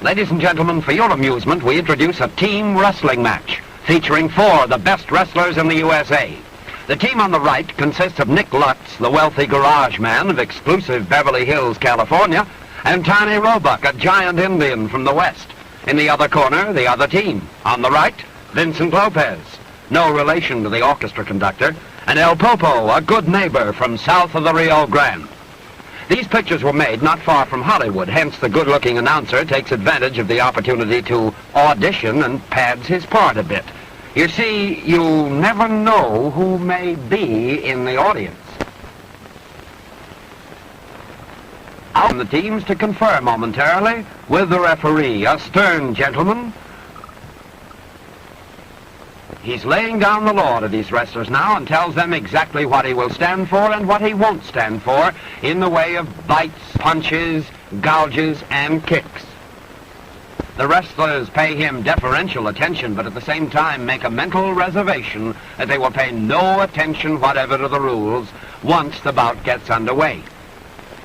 Ladies and gentlemen, for your amusement, we introduce a team wrestling match featuring 4 of the best wrestlers in the USA. The team on the right consists of Nick Lutze, the wealthy garage man of exclusive Beverly Hills, California, and Jhny Roebuck, a giant Indian from the West. In the other corner, the other team. On the right, Vincent Lopez, no relation to the orchestra conductor, and El Pulpo, a good neighbor from south of the Rio Grande. These pictures were made not far from Hollywood, hence the good-looking announcer takes advantage of the opportunity to audition and pads his part a bit. You see, you never know who may be in the audience. On the teams to confer momentarily with the referee, a stern gentleman. He's laying down the law to these wrestlers now and tells them exactly what he will stand for and what he won't stand for in the way of bites, punches, gouges, and kicks. The wrestlers pay him deferential attention, but at the same time make a mental reservation that they will pay no attention whatever to the rules once the bout gets underway.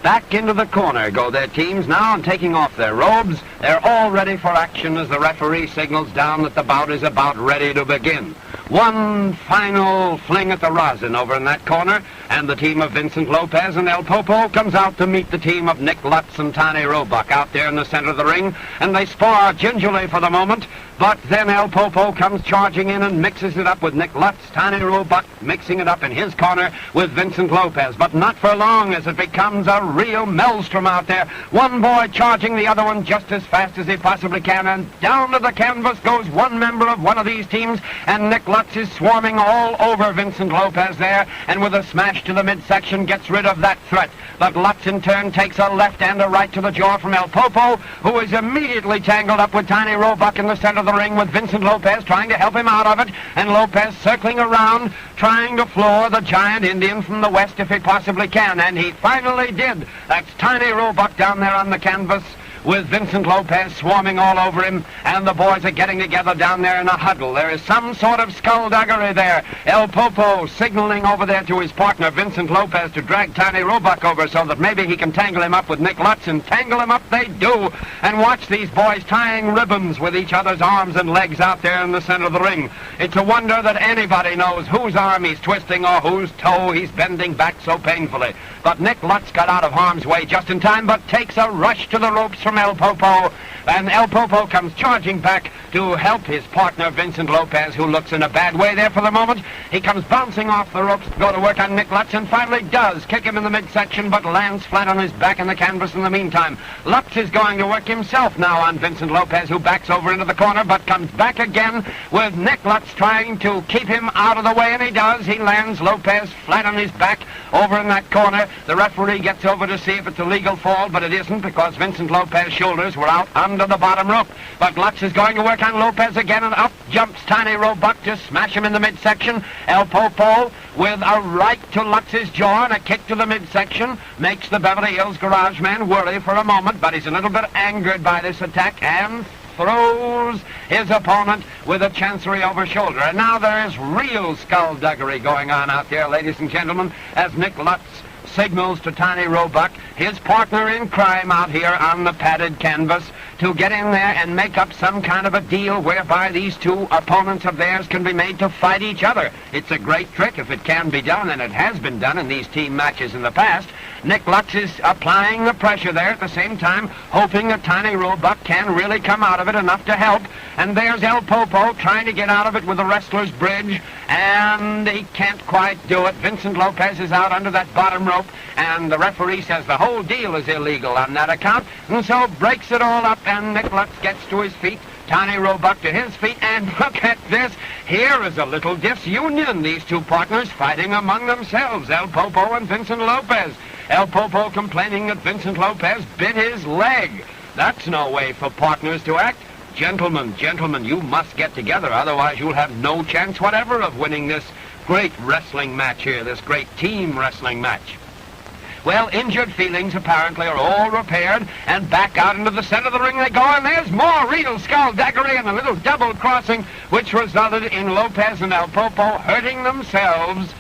Back into the corner go their teams now, and taking off their robes, they're all ready for action as the referee signals down that the bout is about ready to begin. One final fling at the rosin over in that corner, and the team of Vincent Lopez and El Pulpo comes out to meet the team of Nick Lutze and Jhny Roebuck out there in the center of the ring, and they spar gingerly for the moment, but then El Pulpo comes charging in and mixes it up with Nick Lutze, Jhny Roebuck mixing it up in his corner with Vincent Lopez, but not for long, as it becomes a real maelstrom out there. One boy charging the other one just as fast as he possibly can, and down to the canvas goes one member of one of these teams, and Nick Lutze is swarming all over Vincent Lopez there, and with a smash to the midsection gets rid of that threat. But Lutze in turn takes a left and a right to the jaw from El Pulpo, who is immediately tangled up with Jhny Roebuck in the center of the ring, with Vincent Lopez trying to help him out of it, and Lopez circling around, trying to floor the giant Indian from the West if he possibly can, and he finally did. That's Jhny Roebuck down there on the canvas, with Vincent Lopez swarming all over him, and the boys are getting together down there in a huddle. There is some sort of skullduggery there. El Pulpo signaling over there to his partner, Vincent Lopez, to drag Jhny Roebuck over so that maybe he can tangle him up with Nick Lutze, and tangle him up they do. And watch these boys tying ribbons with each other's arms and legs out there in the center of the ring. It's a wonder that anybody knows whose arm he's twisting or whose toe he's bending back so painfully. But Nick Lutze got out of harm's way just in time, but takes a rush to the ropes from El Pulpo, and El Pulpo comes charging back to help his partner Vincent Lopez, who looks in a bad way there for the moment. He comes bouncing off the ropes to go to work on Nick Lutze, and finally does kick him in the midsection, but lands flat on his back in the canvas in the meantime. Lutze is going to work himself now on Vincent Lopez, who backs over into the corner, but comes back again with Nick Lutze trying to keep him out of the way, and he does. He lands Lopez flat on his back over in that corner. The referee gets over to see if it's a legal fall, but it isn't, because Vincent Lopez's shoulders were out under the bottom rope. But Lutze is going to work on Lopez again, and up jumps Jhny Roebuck to smash him in the midsection. El Pulpo with a right to Lutz's jaw and a kick to the midsection makes the Beverly Hills garage man worry for a moment, but he's a little bit angered by this attack and throws his opponent with a chancery over shoulder. And now there is real skullduggery going on out there, ladies and gentlemen, as Nick Lutze signals to Jhny Roebuck, his partner in crime out here on the padded canvas, to get in there and make up some kind of a deal whereby these two opponents of theirs can be made to fight each other. It's a great trick if it can be done, and it has been done in these team matches in the past. Nick Lutze is applying the pressure there at the same time, hoping that Jhny Roebuck can really come out of it enough to help. And there's El Pulpo trying to get out of it with the wrestler's bridge, and he can't quite do it. Vincent Lopez is out under that bottom rope, and the referee says the whole deal is illegal on that account, and so breaks it all up, and Nick Lutze gets to his feet, Jhny Roebuck to his feet, and look at this. Here is a little disunion, these two partners fighting among themselves, El Pulpo and Vincent Lopez. El Pulpo complaining that Vincent Lopez bit his leg. That's no way for partners to act. Gentlemen, you must get together, otherwise you'll have no chance whatever of winning this great wrestling match here, this great team wrestling match. Well, injured feelings apparently are all repaired, and back out into the center of the ring they go, and there's more real skullduggery and a little double crossing, which resulted in Lopez and El Pulpo hurting themselves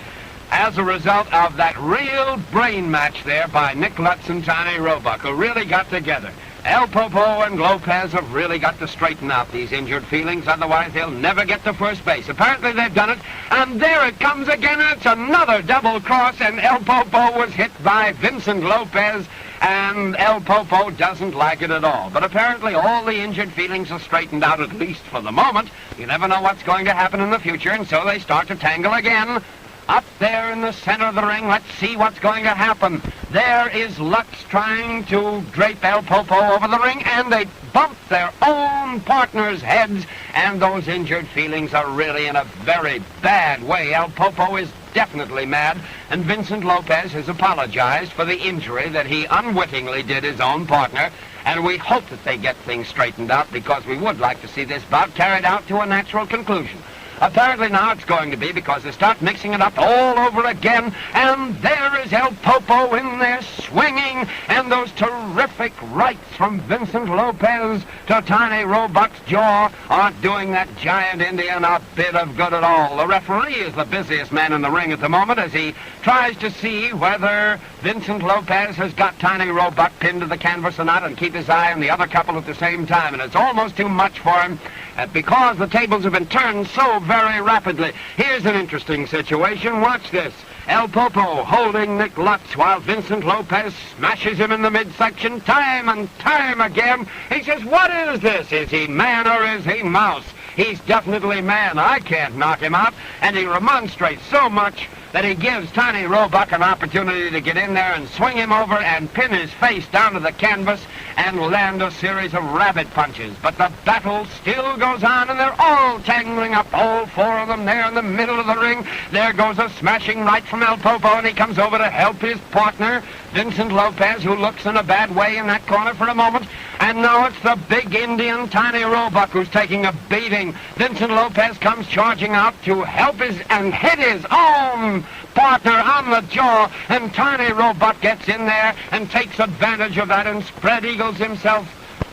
as a result of that real brain match there by Nick Lutze and Jhny Roebuck, who really got together. El Pulpo and Lopez have really got to straighten out these injured feelings, otherwise they'll never get to first base. Apparently they've done it, and there it comes again. It's another double cross, and El Pulpo was hit by Vincent Lopez, and El Pulpo doesn't like it at all. But apparently all the injured feelings are straightened out, at least for the moment. You never know what's going to happen in the future, and so they start to tangle again. Up there in the center of the ring, let's see what's going to happen. There is Lutze trying to drape El Pulpo over the ring, and they bump their own partners' heads, and those injured feelings are really in a very bad way. El Pulpo is definitely mad, and Vincent Lopez has apologized for the injury that he unwittingly did his own partner, and we hope that they get things straightened out, because we would like to see this bout carried out to a natural conclusion. Apparently now it's going to be, because they start mixing it up all over again, and there is El Pulpo in there swinging, and those terrific rights from Vincent Lopez to tiny Roebuck's jaw aren't doing that giant Indian a bit of good at all. The referee is the busiest man in the ring at the moment as he tries to see whether Vincent Lopez has got tiny Roebuck pinned to the canvas or not, and keep his eye on the other couple at the same time, and it's almost too much for him because the tables have been turned so very rapidly. Here's an interesting situation. Watch this. El Pulpo holding Nick Lutze while Vincent Lopez smashes him in the midsection time and time again. He says, "What is this? Is he man or is he mouse?" He's definitely man. I can't knock him out. And he remonstrates so much that he gives tiny Roebuck an opportunity to get in there and swing him over and pin his face down to the canvas and land a series of rabbit punches. But the battle still goes on, and they're all tangling up, all four of them there in the middle of the ring. There goes a smashing right from El Pulpo, and he comes over to help his partner, Vincent Lopez, who looks in a bad way in that corner for a moment. And now it's the big Indian, tiny Roebuck, who's taking a beating. Vincent Lopez comes charging out to help and hit his own partner on the jaw, and tiny Roebuck gets in there and takes advantage of that and spread eagles himself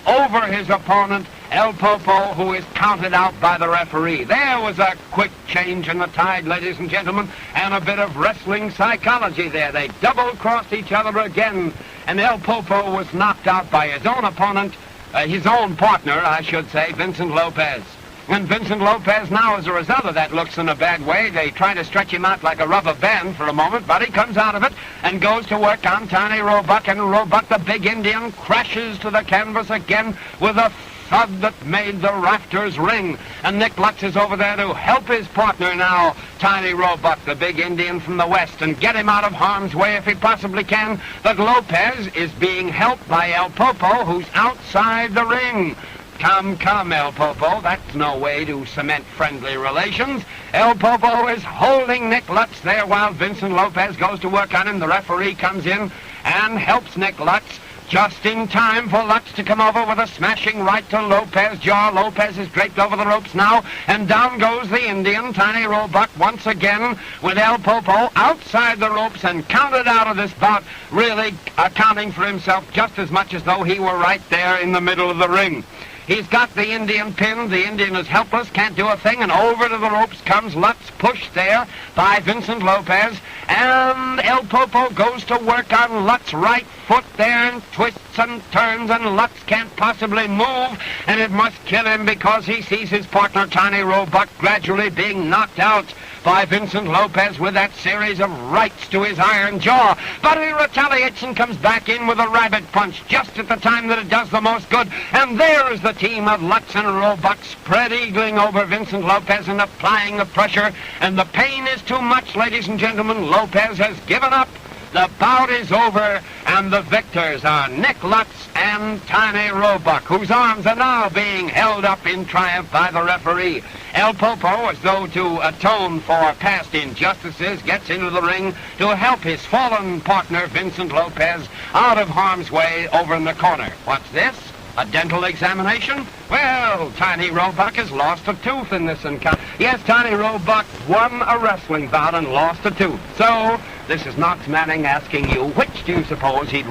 over his opponent, El Pulpo, who is counted out by the referee. There was a quick change in the tide, ladies and gentlemen, and a bit of wrestling psychology there. They double-crossed each other again, and El Pulpo was knocked out by his own opponent, his own partner, I should say, Vincent Lopez. And Vincent Lopez now, as a result of that, looks in a bad way. They try to stretch him out like a rubber band for a moment, but he comes out of it and goes to work on tiny Roebuck, and Roebuck, the big Indian, crashes to the canvas again with a thud that made the rafters ring. And Nick Lutze is over there to help his partner now, tiny Roebuck, the big Indian from the west, and get him out of harm's way if he possibly can. But Lopez is being helped by El Pulpo, who's outside the ring. Come, come, El Pulpo, that's no way to cement friendly relations. El Pulpo is holding Nick Lutze there while Vincent Lopez goes to work on him. The referee comes in and helps Nick Lutze just in time for Lutze to come over with a smashing right to Lopez's jaw. Lopez is draped over the ropes now, and down goes the Indian, tiny Roebuck, once again with El Pulpo outside the ropes and counted out of this bout, really accounting for himself just as much as though he were right there in the middle of the ring. He's got the Indian pinned. The Indian is helpless, can't do a thing, and over to the ropes comes Lutze, pushed there by Vincent Lopez, and El Pulpo goes to work on Lutze's right foot there and twists and turns, and Lutze can't possibly move, and it must kill him because he sees his partner, tiny Roebuck, gradually being knocked out by Vincent Lopez with that series of rights to his iron jaw. But he retaliates and comes back in with a rabbit punch just at the time that it does the most good. And there is the team of Lutze and Roebuck spread-eagling over Vincent Lopez and applying the pressure. And the pain is too much, ladies and gentlemen. Lopez has given up. The bout is over, and the victors are Nick Lutze and tiny Roebuck, whose arms are now being held up in triumph by the referee. El Pulpo, as though to atone for past injustices, gets into the ring to help his fallen partner, Vincent Lopez, out of harm's way over in the corner. What's this? A dental examination? Well, tiny Roebuck has lost a tooth in this encounter. Yes, tiny Roebuck won a wrestling bout and lost a tooth. So, this is Knox Manning asking you, which do you suppose he'd...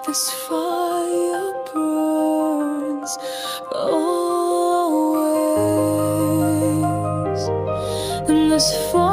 This fire burns always, and this fire